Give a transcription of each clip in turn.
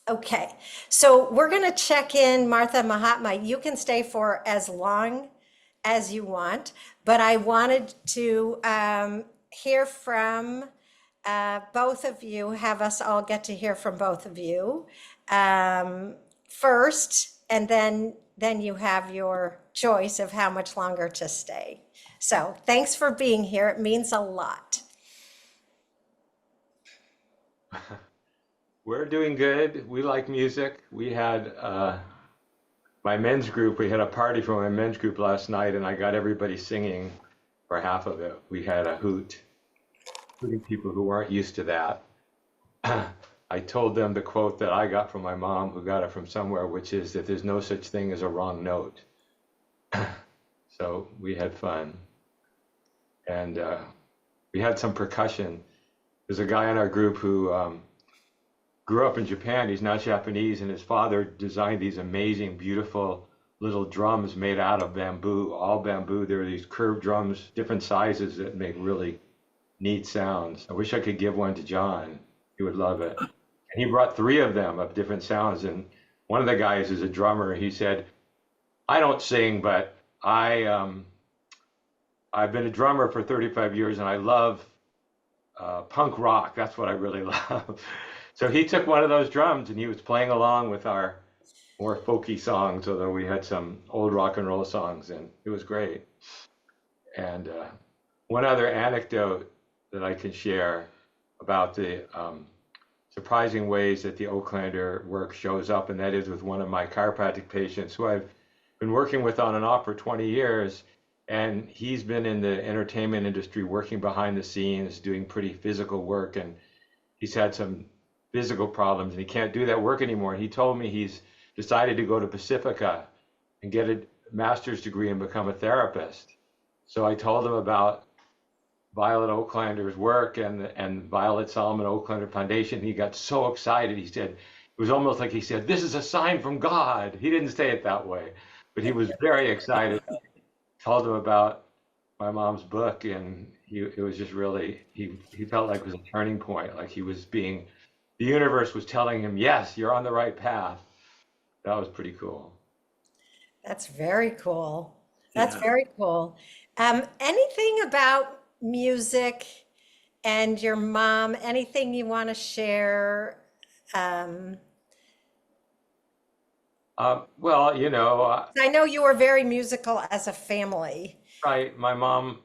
Okay, so we're going to check in, Martha Mahatma. You can stay for as long as you want, but I wanted to hear from both of you, have us all get to hear from both of you first, and then you have your choice of how much longer to stay. So thanks for being here. It means a lot. We're doing good. We like music. We had my men's group, we had a party for my men's group last night, and I got everybody singing for half of it. We had a hoot, including people who weren't used to that. I told them the quote that I got from my mom, who got it from somewhere, which is that there's no such thing as a wrong note. So we had fun. And we had some percussion. There's a guy in our group who grew up in Japan. He's not Japanese, and his father designed these amazing, beautiful little drums made out of bamboo, all bamboo. There are these curved drums, different sizes that make really neat sounds. I wish I could give one to John. He would love it. And he brought three of them of different sounds. And one of the guys is a drummer. He said, "I don't sing, but I've been a drummer for 35 years, and I love punk rock. That's what I really love." So he took one of those drums and he was playing along with our more folky songs, although we had some old rock and roll songs, and it was great. And one other anecdote that I can share about the surprising ways that the Oaklander work shows up, and that is with one of my chiropractic patients who I've been working with on and off for 20 years. And he's been in the entertainment industry working behind the scenes, doing pretty physical work. And he's had some physical problems and he can't do that work anymore. He told me he's decided to go to Pacifica and get a master's degree and become a therapist. So I told him about Violet Oaklander's work and Violet Solomon Oaklander Foundation. He got so excited. He said, it was almost like he said, "This is a sign from God." He didn't say it that way, but he was very excited. Told him about my mom's book, and it was just really, he felt like it was a turning point, like he was being, the universe was telling him, yes, you're on the right path. That was pretty cool. That's very cool. That's Yeah. very cool. Anything about music and your mom, anything you want to share? Um, Well, I know you were very musical as a family. my mom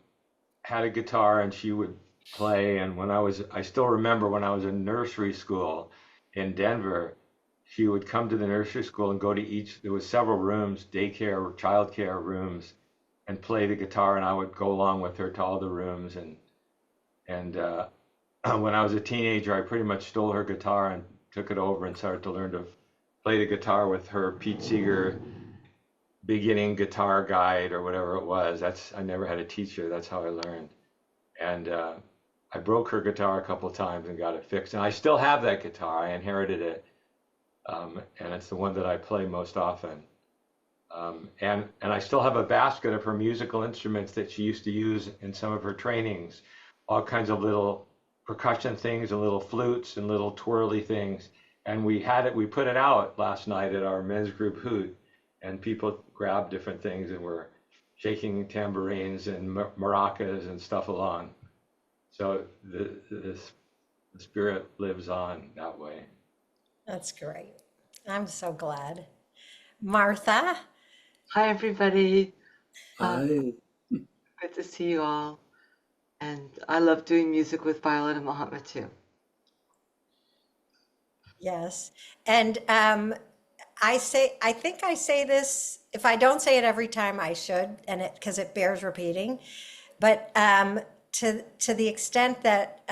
had a guitar and she would play. And I still remember when I was in nursery school in Denver, she would come to the nursery school and go to each, there was several rooms, daycare, childcare rooms, and play the guitar. And I would go along with her to all the rooms. And when I was a teenager, I pretty much stole her guitar and took it over and started to learn to play the guitar with her Pete Seeger beginning guitar guide or whatever it was. I never had a teacher. That's how I learned. And I broke her guitar a couple of times and got it fixed. And I still have that guitar. I inherited it, and it's the one that I play most often. And I still have a basket of her musical instruments that she used to use in some of her trainings, all kinds of little percussion things and little flutes and little twirly things. And we put it out last night at our men's group hoot, and people grabbed different things and were shaking tambourines and maracas and stuff along. So the spirit lives on that way. That's great. I'm so glad. Martha, Hi, everybody. Uh, I Good to see you all. And I love doing music with Violet and Mahatma too. yes. And I think I say this, if I don't say it every time, I should, and because it bears repeating. But to the extent that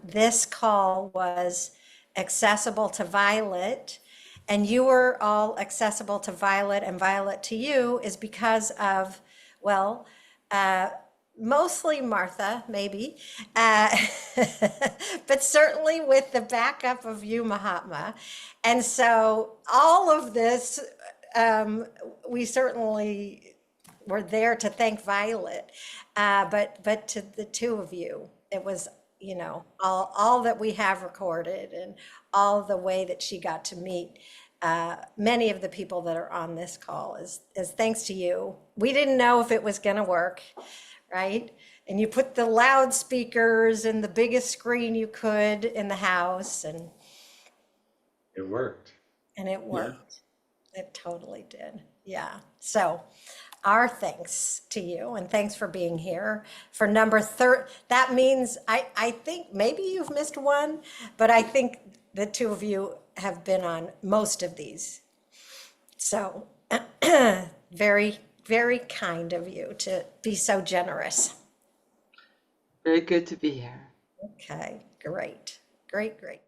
this call was accessible to Violet, and you were all accessible to Violet, and Violet to you, is because of, well, uh, mostly Martha, maybe, uh, but certainly with the backup of you, Mahatma. And so all of this, um, we certainly were there to thank Violet, but to the two of you, it was, you know, all that we have recorded and all the way that she got to meet many of the people that are on this call is thanks to you. We didn't know if it was going to work, right? And you put the loudspeakers and the biggest screen you could in the house, and It worked. it worked. It totally did. Yeah. So our thanks to you, and thanks for being here for number 30. That means I think maybe you've missed one, but I think the two of you have been on most of these. So very, very kind of you to be so generous. Very good to be here. Okay, great, great, great.